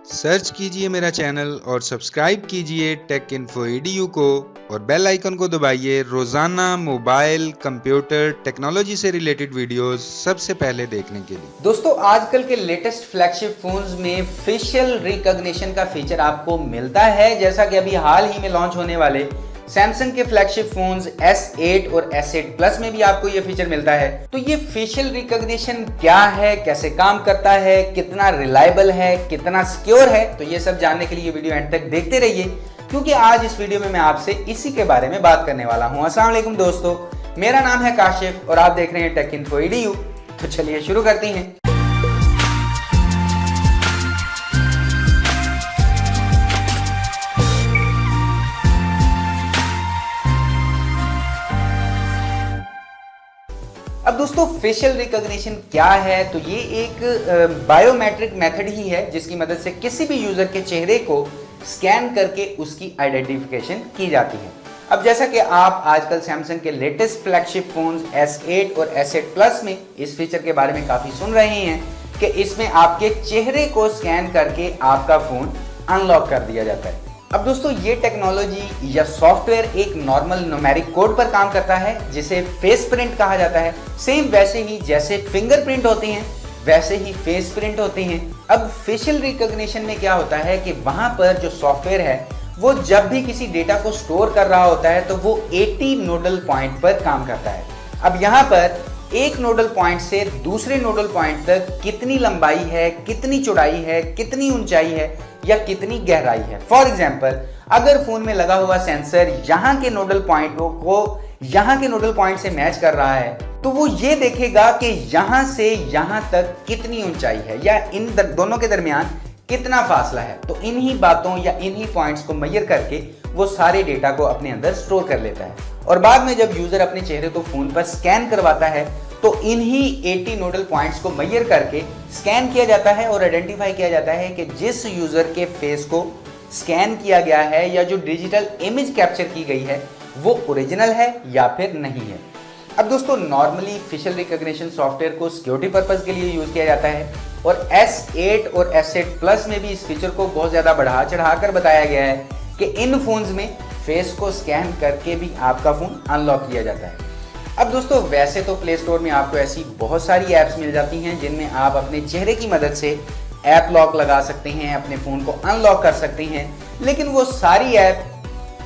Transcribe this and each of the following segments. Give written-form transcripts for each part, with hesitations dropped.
Search कीजिए मेरा channel और सब्सक्राइब कीजिए टेक इन्फो EDU को और बेल आइकन को दबाइए रोजाना मोबाइल कंप्यूटर टेक्नोलॉजी से रिलेटेड वीडियोस सबसे पहले देखने के लिए। दोस्तों, आजकल के लेटेस्ट फ्लैगशिप फोन्स में फेशियल रिकॉग्निशन का फीचर आपको मिलता है, जैसा कि अभी हाल ही में लॉन्च होने वाले सैमसंग के फ्लैगशिप फोन्स S8 और S8 प्लस में भी आपको ये फीचर मिलता है। तो ये फेशियल रिकॉग्निशन क्या है, कैसे काम करता है, कितना रिलायबल है, कितना सिक्योर है, तो ये सब जानने के लिए ये वीडियो एंड तक देखते रहिए, क्योंकि आज इस वीडियो में मैं आपसे इसी के बारे में बात करने वाला हूँ। अस्सलाम वालेकुम दोस्तों, मेरा नाम है काशिफ और आप देख रहे हैं टेक इन्फो EDU। तो चलिए शुरू करते हैं। अब दोस्तों, फेशियल रिकॉग्निशन क्या है? तो ये एक बायोमेट्रिक मेथड ही है जिसकी मदद से किसी भी यूजर के चेहरे को स्कैन करके उसकी आइडेंटिफिकेशन की जाती है। अब जैसा कि आप आजकल सैमसंग के लेटेस्ट फ्लैगशिप फोन्स S8 और S8 प्लस में इस फीचर के बारे में काफी सुन रहे हैं कि इसमें आपके चेहरे को स्कैन करके आपका फोन अनलॉक कर दिया जाता है। अब दोस्तों, ये टेक्नोलॉजी या सॉफ्टवेयर एक नॉर्मल न्यूमेरिक कोड पर काम करता है जिसे फेस प्रिंट कहा जाता है। सेम वैसे ही जैसे फिंगरप्रिंट होते हैं वैसे ही फेस प्रिंट होते हैं। अब फेशियल रिकॉग्निशन में क्या होता है कि वहां पर जो सॉफ्टवेयर है वो जब भी किसी डेटा को स्टोर कर रहा होता है तो वो 80 नोडल पॉइंट पर काम करता है। अब यहाँ पर एक नोडल पॉइंट से दूसरे नोडल पॉइंट तक कितनी लंबाई है, कितनी चौड़ाई है, कितनी ऊंचाई है या कितनी गहराई है। फॉर एग्जाम्पल, अगर फोन में लगा हुआ सेंसर यहाँ के नोडल पॉइंटों को यहाँ के नोडल पॉइंट से मैच कर रहा है तो वो ये देखेगा कि यहाँ से यहाँ तक कितनी ऊंचाई है या इन दोनों के दरमियान कितना फासला है। तो इन्हीं बातों या इन्हीं पॉइंट्स को मेजर करके वो सारे डेटा को अपने अंदर स्टोर कर लेता है और बाद में जब यूजर अपने चेहरे को फोन पर स्कैन करवाता है तो इन्हीं 80 नोडल पॉइंट्स को मेजर करके स्कैन किया जाता है और आइडेंटिफाई किया जाता है कि जिस यूजर के फेस को स्कैन किया गया है या जो डिजिटल इमेज कैप्चर की गई है वो ओरिजिनल है या फिर नहीं है। अब दोस्तों, नॉर्मली फेशियल रिकॉग्निशन सॉफ्टवेयर को सिक्योरिटी पर्पस के लिए यूज किया जाता है और S8 और S8 प्लस में भी इस फीचर को बहुत ज्यादा बढ़ा चढ़ाकर बताया गया है कि इन फोन्स में फेस को स्कैन करके भी आपका फोन अनलॉक किया जाता है। अब दोस्तों, वैसे तो प्ले स्टोर में आपको ऐसी बहुत सारी ऐप्स मिल जाती हैं जिनमें आप अपने चेहरे की मदद से ऐप लॉक लगा सकते हैं, अपने फ़ोन को अनलॉक कर सकते हैं, लेकिन वो सारी ऐप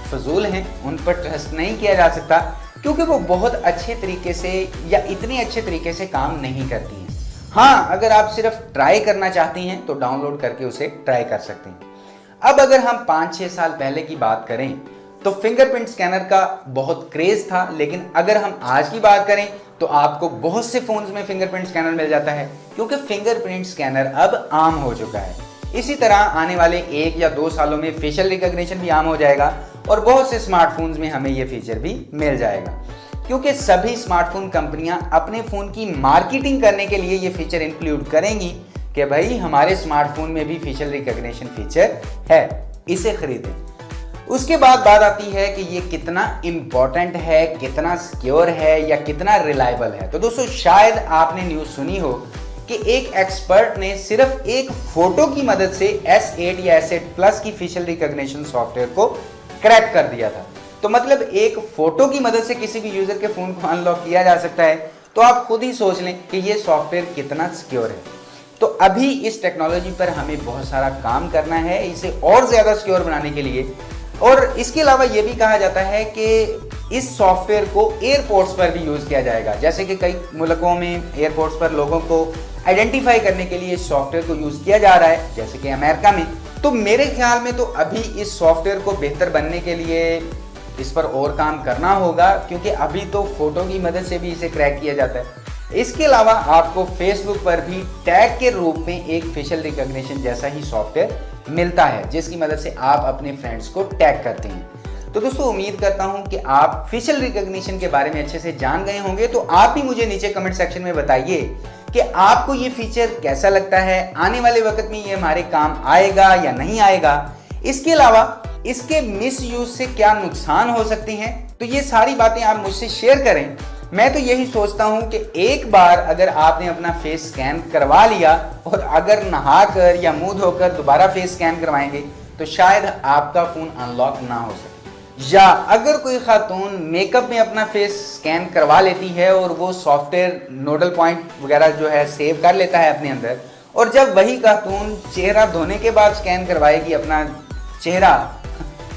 फजूल हैं, उन पर ट्रस्ट नहीं किया जा सकता क्योंकि वो बहुत अच्छे तरीके से या इतने अच्छे तरीके से काम नहीं करती हैं। हाँ, अगर आप सिर्फ ट्राई करना चाहती हैं तो डाउनलोड करके उसे ट्राई कर सकते हैं। अब अगर हम 5-6 साल पहले की बात करें तो फिंगरप्रिंट स्कैनर का बहुत क्रेज था, लेकिन अगर हम आज की बात करें तो आपको बहुत से फोन्स में फिंगरप्रिंट स्कैनर मिल जाता है क्योंकि फिंगरप्रिंट स्कैनर अब आम हो चुका है। इसी तरह आने वाले 1 या 2 सालों में फेशियल रिकॉग्निशन भी आम हो जाएगा और बहुत से स्मार्टफोन्स में हमें यह फीचर भी मिल जाएगा क्योंकि सभी स्मार्टफोन कंपनियां अपने फोन की मार्केटिंग करने के लिए ये फीचर इंक्लूड करेंगी कि भाई हमारे स्मार्टफोन में भी फेशियल रिकॉग्निशन फीचर है, इसे खरीदें। उसके बाद बात आती है कि ये कितना इंपॉर्टेंट है, कितना सिक्योर है या कितना रिलायबल है। तो दोस्तों, शायद आपने न्यूज़ सुनी हो कि एक एक्सपर्ट ने सिर्फ एक फोटो की मदद से S8 या S8 प्लस की फेशियल रिकॉग्निशन सॉफ्टवेयर को क्रैक कर दिया था। तो मतलब एक फोटो की मदद से किसी भी यूजर के फोन को अनलॉक किया जा सकता है। तो आप खुद ही सोच लें कि ये सॉफ्टवेयर कितना सिक्योर है। तो अभी इस टेक्नोलॉजी पर हमें बहुत सारा काम करना है इसे और ज्यादा सिक्योर बनाने के लिए। और इसके अलावा यह भी कहा जाता है कि इस सॉफ्टवेयर को एयरपोर्ट्स पर भी यूज किया जाएगा, जैसे कि कई मुल्कों में एयरपोर्ट्स पर लोगों को आइडेंटिफाई करने के लिए इस सॉफ्टवेयर को यूज किया जा रहा है, जैसे कि अमेरिका में। तो मेरे ख्याल में तो अभी इस सॉफ्टवेयर को बेहतर बनने के लिए इस पर और काम करना होगा क्योंकि अभी तो फोटो की मदद से भी इसे क्रैक किया जाता है। इसके अलावा आपको फेसबुक पर भी टैग के रूप में एक फेशियल रिकॉग्निशन जैसा ही सॉफ्टवेयर मिलता है जिसकी मदद से आप अपने फ्रेंड्स को टैग करते हैं। तो दोस्तों, उम्मीद करता हूं कि आप फेशियल रिकॉग्निशन के बारे में अच्छे से जान गए होंगे। तो आप भी मुझे नीचे कमेंट सेक्शन में बताइए कि आपको ये फीचर कैसा लगता है, आने वाले वक्त में ये हमारे काम आएगा या नहीं आएगा। इसके अलावा इसके मिस यूज से क्या नुकसान हो सकते हैं, तो ये सारी बातें आप मुझसे शेयर करें। मैं तो यही सोचता हूं कि एक बार अगर आपने अपना फेस स्कैन करवा लिया और अगर नहाकर या मुंह धोकर दोबारा फेस स्कैन करवाएंगे तो शायद आपका फोन अनलॉक ना हो सके। या अगर कोई खातून मेकअप में अपना फेस स्कैन करवा लेती है और वो सॉफ्टवेयर नोडल पॉइंट वगैरह जो है सेव कर लेता है अपने अंदर, और जब वही खातून चेहरा धोने के बाद स्कैन करवाएगी अपना चेहरा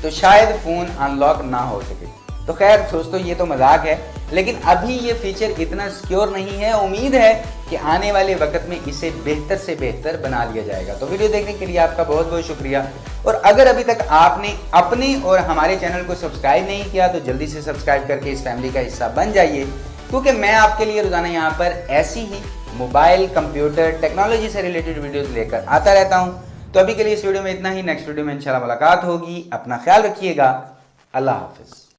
तो शायद फोन अनलॉक ना हो सके। तो खैर दोस्तों, ये तो मजाक है, लेकिन अभी ये फीचर इतना सिक्योर नहीं है। उम्मीद है कि आने वाले वक्त में इसे बेहतर से बेहतर बना लिया जाएगा। तो वीडियो देखने के लिए आपका बहुत बहुत शुक्रिया। और अगर अभी तक आपने अपने और हमारे चैनल को सब्सक्राइब नहीं किया तो जल्दी से सब्सक्राइब करके इस फैमिली का हिस्सा बन जाइए, क्योंकि मैं आपके लिए रोजाना यहाँ पर ऐसी ही मोबाइल, कंप्यूटर, टेक्नोलॉजी से रिलेटेड वीडियोस लेकर आता रहता हूँ। तो अभी के लिए इस वीडियो में इतना ही। नेक्स्ट वीडियो में इंशाल्लाह मुलाकात होगी। अपना ख्याल रखिएगा। अल्लाह हाफिज।